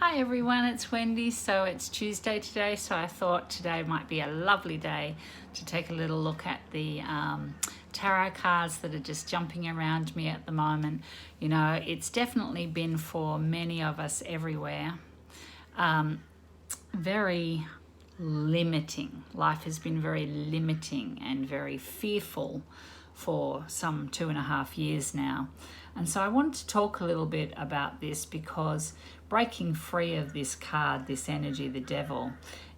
Hi everyone, it's Wendy. So it's Tuesday today, so I thought today might be a lovely day to take a little look at the tarot cards that are just jumping around me at the moment. You know, it's definitely been for many of us everywhere very limiting. Life has been very limiting and very fearful for some 2.5 years now. And so I wanted to talk a little bit about this because breaking free of this card, this energy, the devil,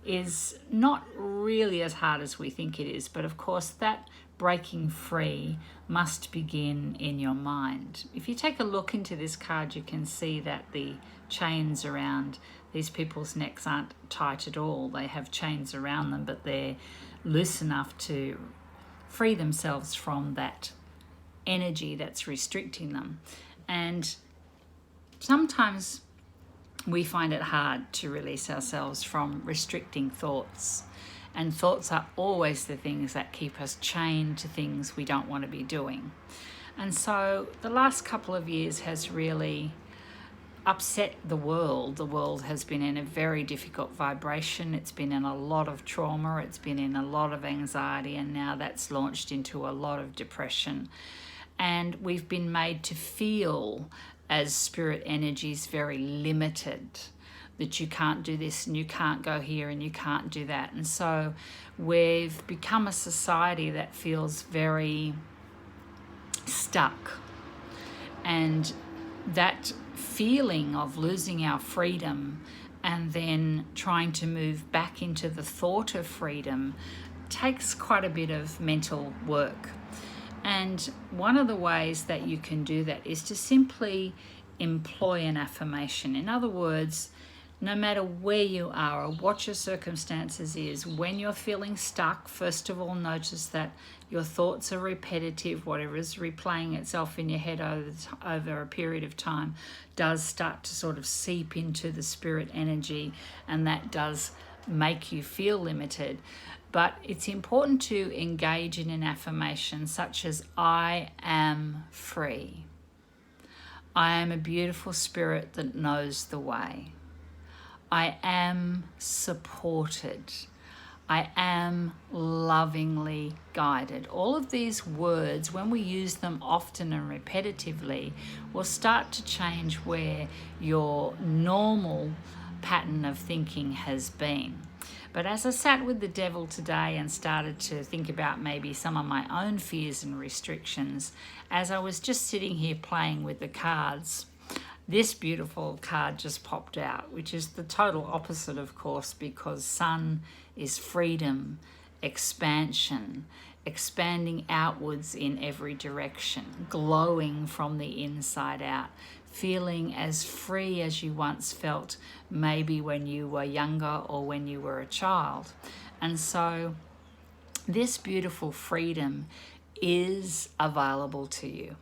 is not really as hard as we think it is. But of course, that breaking free must begin in your mind. If you take a look into this card, you can see that the chains around these people's necks aren't tight at all. They have chains around them, but they're loose enough to free themselves from that energy that's restricting them. And sometimes we find it hard to release ourselves from restricting thoughts. And thoughts are always the things that keep us chained to things we don't want to be doing. And so the last couple of years has really upset the world. The world has been in a very difficult vibration. It's been in a lot of trauma. It's been in a lot of anxiety. And now that's launched into a lot of depression. And we've been made to feel as spirit energies very limited, that you can't do this and you can't go here and you can't do that. And so we've become a society that feels very stuck. And that feeling of losing our freedom and then trying to move back into the thought of freedom takes quite a bit of mental work. And one of the ways that you can do that is to simply employ an affirmation. In other words, no matter where you are or what your circumstances is, when you're feeling stuck, first of all, notice that your thoughts are repetitive. Whatever is replaying itself in your head over a period of time does start to sort of seep into the spirit energy, and that does make you feel limited. But it's important to engage in an affirmation such as, I am free. I am a beautiful spirit that knows the way. I am supported. I am lovingly guided. All of these words, when we use them often and repetitively, will start to change where your normal pattern of thinking has been. But as I sat with the devil today and started to think about maybe some of my own fears and restrictions, as I was just sitting here playing with the cards, this beautiful card just popped out, which is the total opposite, of course, because sun is freedom, expansion, expanding outwards in every direction, glowing from the inside out, feeling as free as you once felt maybe when you were younger or when you were a child. And so this beautiful freedom is available to you.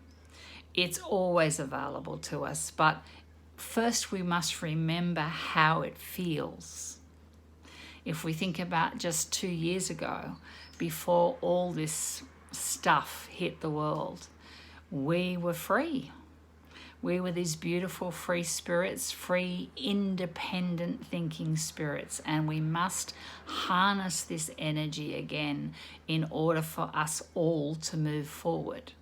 It's always available to us, but first we must remember how it feels. If we think about just 2 years ago, before all this stuff hit the world, we were free. We were these beautiful free spirits, free independent thinking spirits, and we must harness this energy again in order for us all to move forward.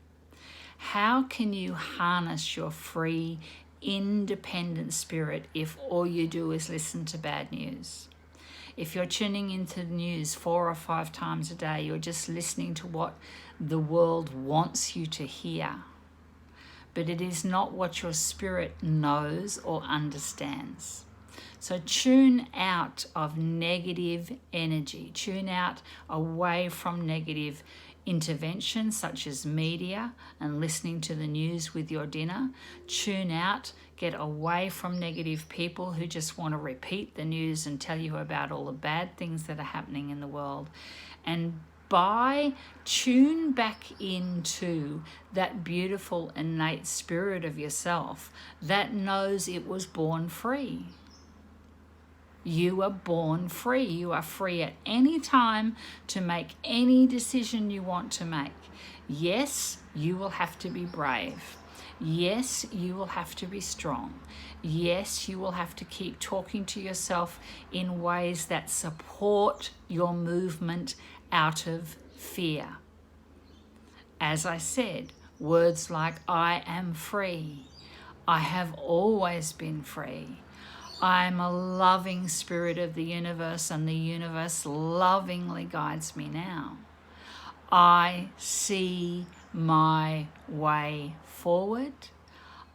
How can you harness your free independent spirit if all you do is listen to bad news? If you're tuning into the news 4 or 5 times a day, you're just listening to what the world wants you to hear. But it is not what your spirit knows or understands. So tune out of negative energy. Tune out away from negative intervention such as media and listening to the news with your dinner. Tune out, get away from negative people who just want to repeat the news and tell you about all the bad things that are happening in the world. And tune back into that beautiful innate spirit of yourself that knows it was born free. You are born free. You are free at any time to make any decision you want to make. Yes, you will have to be brave. Yes, you will have to be strong. Yes, you will have to keep talking to yourself in ways that support your movement out of fear. As I said, words like I am free, I have always been free, I'm a loving spirit of the universe and the universe lovingly guides me now. I see my way forward.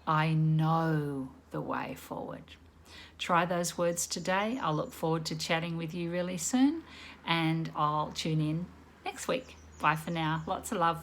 I know the way forward. Try those words today. I'll look forward to chatting with you really soon, and I'll tune in next week. Bye for now. Lots of love.